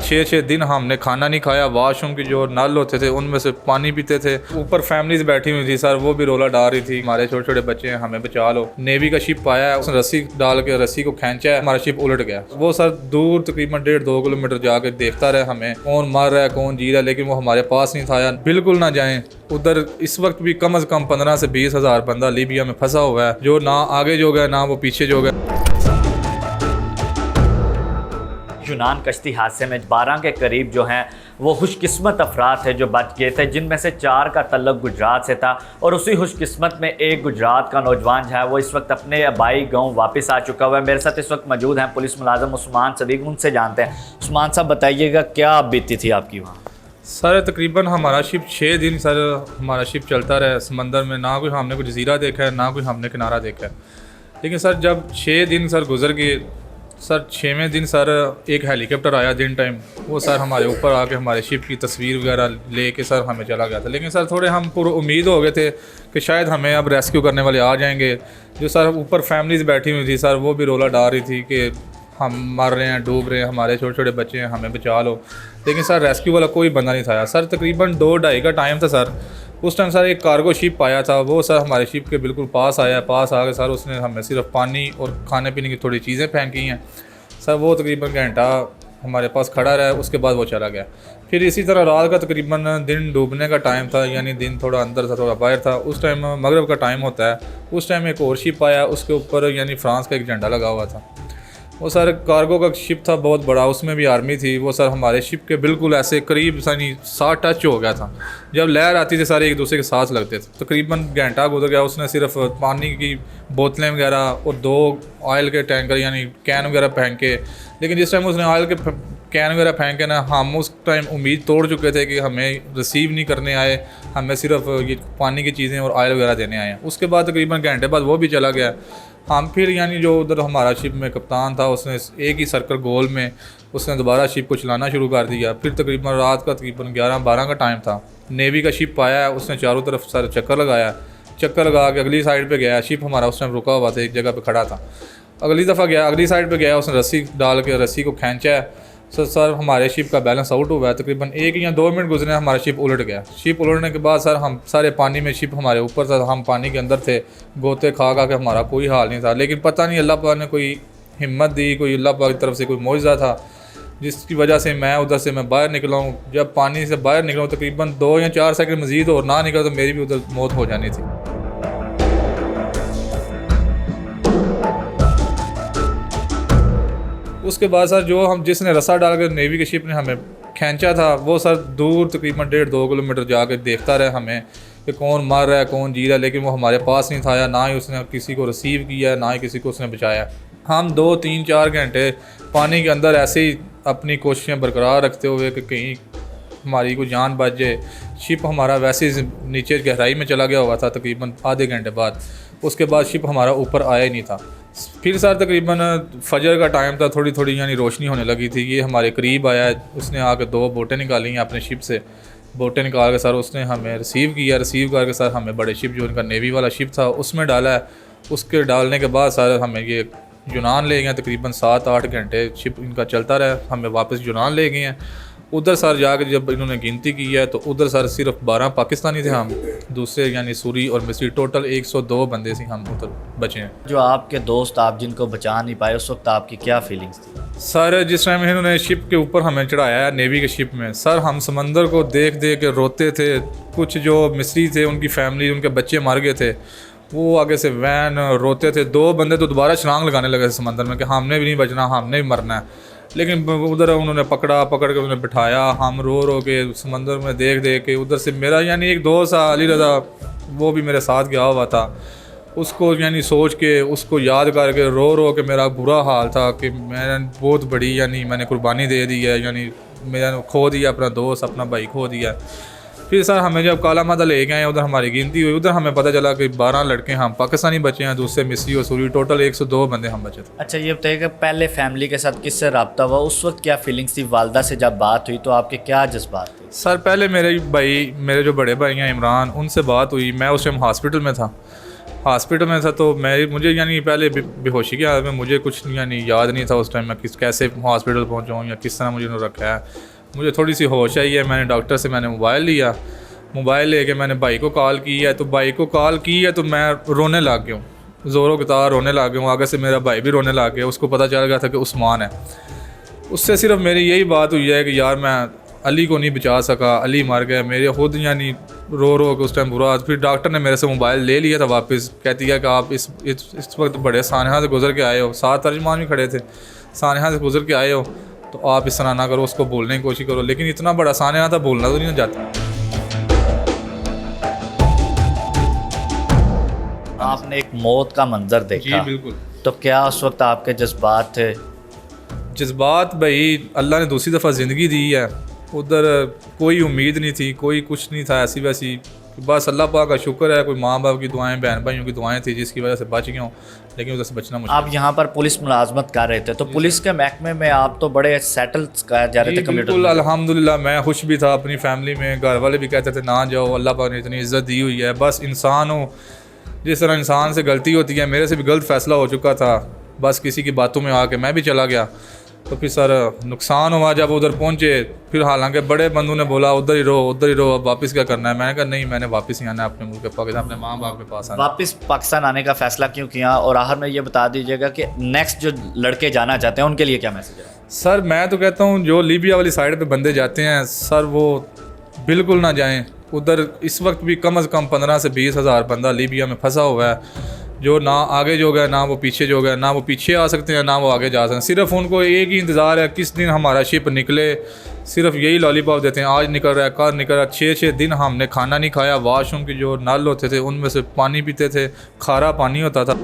6-6 दिन हमने खाना नहीं खाया। वॉशरूम की जो नल होते थे उनमें से पानी पीते थे। ऊपर फैमिलीज बैठी हुई थी सर, वो भी रोला डाल रही थी, हमारे छोटे छोटे बच्चे हैं, हमें बचा लो। नेवी का शिप आया, उसने रस्सी डाल के रस्सी को खींचा है, हमारा शिप उलट गया। वो सर दूर तकरीबन 1.5-2 किलोमीटर जाके देखता रहा हमें कौन मर रहा है कौन जी रहा है, लेकिन वो हमारे पास नहीं था। बिल्कुल ना जाएं उधर। इस वक्त भी कम से कम 15 से 20 हज़ार बंदा लीबिया में फंसा हुआ है, जो ना आगे जो गया ना वो पीछे जो गया। यूनान कश्ती हादसे में 12 के करीब जो हैं वो खुशकिस्मत अफराद थे जो बच गए थे, जिनमें से 4 का तल्लुक गुजरात से था। और उसी खुशकिस्मत में एक गुजरात का नौजवान जो है वो इस वक्त अपने आबाई गांव वापस आ चुका हुआ है। मेरे साथ इस वक्त मौजूद हैं पुलिस मुलाजम उस्मान सदीक, उनसे जानते हैं। उस्मान साहब बताइएगा क्या बीती थी आपकी वहाँ? सर तकरीबन हमारा शिप 6 दिन सर हमारा शिप चलता रहा समंदर में, ना कोई हमने कोई जजीरा देखा है ना कोई हमने किनारा देखा है। लेकिन सर जब 6 दिन सर गुजर गए, सर 6वें दिन सर एक हेलीकॉप्टर आया दिन टाइम, वो सर हमारे ऊपर आके हमारे शिप की तस्वीर वगैरह लेके सर हमें चला गया था। लेकिन सर थोड़े हम पूरे उम्मीद हो गए थे कि शायद हमें अब रेस्क्यू करने वाले आ जाएंगे। जो सर ऊपर फैमिलीज बैठी हुई थी सर, वो भी रोला डाल रही थी कि हम मर रहे हैं, डूब रहे हैं, हमारे छोटे छोटे बच्चे हैं, हमें बचा लो। लेकिन सर रेस्क्यू वाला कोई बंदा नहीं था। सर तकरीबन 2-2:30 का टाइम था सर। उस टाइम सर एक कार्गो शिप आया था, वो सर हमारे शिप के बिल्कुल पास आया। पास आके सर उसने हमें सिर्फ पानी और खाने पीने की थोड़ी चीज़ें फेंकी हैं सर। वो तकरीबन घंटा हमारे पास खड़ा रहा, उसके बाद वो चला गया। फिर इसी तरह रात का तकरीबन दिन डूबने का टाइम था, यानी दिन थोड़ा अंदर था थोड़ा बाहर था। उस टाइम मगरब का टाइम होता है। उस टाइम एक और शिप आया, उसके ऊपर यानी फ्रांस का एक झंडा लगा हुआ था। वो सर कार्गो का शिप था बहुत बड़ा, उसमें भी आर्मी थी। वो सर हमारे शिप के बिल्कुल ऐसे करीब यानी 60 टच हो गया था। जब लहर आती थी सारे एक दूसरे के साथ लगते थे। तकरीबन घंटा गुजर गया, उसने सिर्फ पानी की बोतलें वगैरह और 2 ऑयल के टैंकर यानी कैन वगैरह फेंके। लेकिन जिस टाइम उसने ऑयल के कैन वगैरह फेंके ना, हम उस टाइम उम्मीद तोड़ चुके थे कि हमें रिसीव नहीं करने आए, हमें सिर्फ ये पानी की चीज़ें और ऑयल वगैरह देने आए हैं। उसके बाद तकरीबन घंटे बाद वो भी चला गया। हम फिर यानी जो उधर हमारा शिप में कप्तान था, उसने एक ही सर्कल गोल में उसने दोबारा शिप को चलाना शुरू कर दिया। फिर तकरीबन रात का तकरीबन 11-12 का टाइम था। नेवी का शिप आया, उसने चारों तरफ सर चक्कर लगाया। चक्कर लगा के अगली साइड पे गया। शिप हमारा उस टाइम रुका हुआ था, एक जगह पे खड़ा था। अगली दफ़ा गया, अगली साइड पे गया, उसने रस्सी डाल के रस्सी को खींचा है। सर हमारे शिप का बैलेंस आउट हुआ है। तकरीबन 1 या 2 मिनट गुजरे, हमारा शिप उलट गया। शिप उलटने के बाद सर हम सारे पानी में, शिप हमारे ऊपर था, हम पानी के अंदर थे। गोते खा के हमारा कोई हाल नहीं था। लेकिन पता नहीं अल्लाह पाक ने कोई हिम्मत दी, कोई अल्लाह पाक की तरफ से कोई मौजज़ा था, जिसकी वजह से मैं उधर से मैं बाहर निकला हूँ। जब पानी से बाहर निकला हूँ तकरीबन 2 या 4 सेकंड मज़ीद और ना निकला तो मेरी भी उधर मौत हो जानी थी। उसके बाद सर जो हम जिसने रस्सा डाल कर नेवी के शिप ने हमें खींचा था, वो सर दूर तकरीबन 1.5-2 किलोमीटर जाकर देखता रहा हमें कि कौन मर रहा है कौन जी रहा है। लेकिन वो हमारे पास नहीं था, ना ही उसने किसी को रिसीव किया, ना ही किसी को उसने बचाया। हम 2-3-4 घंटे पानी के अंदर ऐसे ही अपनी कोशिशें बरकरार रखते हुए कि कहीं हमारी कोई जान बच जाए। शिप हमारा वैसे ही नीचे गहराई में चला गया हुआ था तकरीबन आधे घंटे बाद। उसके बाद शिप हमारा ऊपर आया ही नहीं था। फिर सर तकरीबन फजर का टाइम था, थोड़ी थोड़ी यानी रोशनी होने लगी थी। ये हमारे करीब आया, उसने आकर 2 बोटें निकाली हैं अपने शिप से। बोटें निकाल के सर उसने हमें रिसीव किया। रिसीव करके सर हमें बड़े शिप जो उनका नेवी वाला शिप था उसमें डाला है। उसके डालने के बाद सर हमें ये यूनान ले गए। तकरीबन 7-8 घंटे शिप इनका चलता रहा, हमें वापस यूनान ले गए हैं। उधर सर जाकर जब इन्होंने गिनती की है तो उधर सर सिर्फ 12 पाकिस्तानी थे, हम दूसरे यानी सूरी और मिस्री, टोटल 102 बंदे से हम उधर बचे हैं। जो आपके दोस्त आप जिनको बचा नहीं पाए, उस वक्त आपकी क्या फीलिंग्स थी? सर जिस टाइम इन्होंने शिप के ऊपर हमें चढ़ाया है नेवी के शिप में, सर हम समंदर को देख देख के रोते थे। कुछ जो मिस्री थे उनकी फैमिली, उनके बच्चे मर गए थे, वो आगे से वैन रोते थे। 2 बंदे तो दोबारा छलांग लगाने लगे थे समंदर में कि हमने भी नहीं बचना, हमने भी मरना है। लेकिन उधर उन्होंने पकड़ के उन्हें बिठाया। हम रो के समंदर में देख के उधर से मेरा यानी एक दोस्त अली रज़ा, वो भी मेरे साथ गया हुआ था। उसको यानी सोच के, उसको याद करके रो के मेरा बुरा हाल था कि मैंने बहुत बड़ी यानी मैंने कुर्बानी दे दी है, यानी मैंने खो दिया अपना दोस्त, अपना भाई खो दिया। फिर सर हमें जब काला मादा ले गए, उधर हमारी गिनती हुई, उधर हमें पता चला कि 12 लड़के हम पाकिस्तानी बचे हैं, दूसरे मिस्री और सूरी, टोटल 102 बंदे हम बचे थे। अच्छा ये बताइए कि पहले फैमिली के साथ किससे रब्ता हुआ, उस वक्त क्या फीलिंग्स थी? वालदा से जब बात हुई तो आपके क्या जज्बात थे? सर पहले मेरे जो बड़े भाई हैं इमरान, उनसे बात हुई। मैं उस टाइम हॉस्पिटल में था। हॉस्पिटल में था तो मुझे यानी पहले बेहोशी की हालत में मुझे कुछ यानी याद नहीं था उस टाइम मैं कैसे हॉस्पिटल पहुँचा हूँ या किस तरह मुझे उन्होंने रखा है। मुझे थोड़ी सी होश आई है, मैंने डॉक्टर से मैंने मोबाइल लिया, मोबाइल लेके मैंने भाई को कॉल की है, तो भाई को कॉल की है तो मैं रोने लग गया हूँ, ज़ोरों की तार रोने लग गया हूँ। आगे से मेरा भाई भी रोने लग गया, उसको पता चल गया था कि उस्मान है। उससे सिर्फ मेरी यही बात हुई है कि यार मैं अली को नहीं बचा सका, अली मर गया। मेरे खुद यानी रो रो के उस टाइम बुरा। फिर डॉक्टर ने मेरे से मोबाइल ले लिया था वापस, कहती है कि आप इस वक्त बड़े सानहा से गुजर के आए हो, 7 तर्जमान भी खड़े थे, सानहा से गुजर के आए हो तो आप इस तरह ना करो, उसको बोलने की कोशिश करो। लेकिन इतना बड़ा सानहा था, बोलना तो नहीं जाता। आपने एक मौत का मंजर देखा, जी बिल्कुल। तो क्या उस वक्त आपके जज्बात थे? जज्बात भाई, अल्लाह ने दूसरी दफ़ा ज़िंदगी दी है, उधर कोई उम्मीद नहीं थी, कोई कुछ नहीं था ऐसी वैसी। बस अल्लाह पाक का शुक्र है, कोई माँ बाप की दुआएं, बहन भाइयों की दुआएं थी जिसकी वजह से बच गया हूँ, लेकिन उधर से बचना मुश्किल। आप यहाँ पर पुलिस मुलाजमत कर रहे थे, तो पुलिस के महकमे में आप तो बड़े सेटल जा रहे थे बिल्कुल कंप्यूटर। अल्हम्दुलिल्लाह मैं खुश भी था अपनी फैमिली में, घर वाले भी कहते थे ना जाओ, अल्लाह पाक ने इतनी इज़्ज़त दी हुई है। बस इंसान हो, जिस तरह इंसान से गलती होती है, मेरे से भी गलत फ़ैसला हो चुका था, बस किसी की बातों में आके मैं भी चला गया, तो फिर सर नुकसान हुआ जब उधर पहुंचे। फिर हालांकि बड़े बंधु ने बोला उधर ही रहो, उधर ही रहो, अब वापस क्या करना है। मैंने कहा नहीं, मैंने वापस ही आना है अपने मुल्क पाकिस्तान, अपने माँ बाप के पास आना। वापस पाकिस्तान आने का फैसला क्यों किया, और आखिर में ये बता दीजिएगा कि नेक्स्ट जो लड़के जाना चाहते हैं उनके लिए क्या मैसेज है? सर मैं तो कहता हूँ जो लीबिया वाली साइड पे बंदे जाते हैं सर, वो बिल्कुल ना जाएं उधर। इस वक्त भी कम से कम 15 से 20 हज़ार बंदा लीबिया में फंसा हुआ है, जो ना आगे जो गया ना वो पीछे जो गया, ना वो पीछे आ सकते हैं ना वो आगे जा सकते हैं। सिर्फ उनको एक ही इंतज़ार है किस दिन हमारा शिप निकले, सिर्फ यही लॉलीपॉप देते हैं, आज निकल रहा है, कल निकल रहा है। 6-6 दिन हमने खाना नहीं खाया, वाशरूम के जो नल होते थे उनमें से पानी पीते थे, खारा पानी होता था।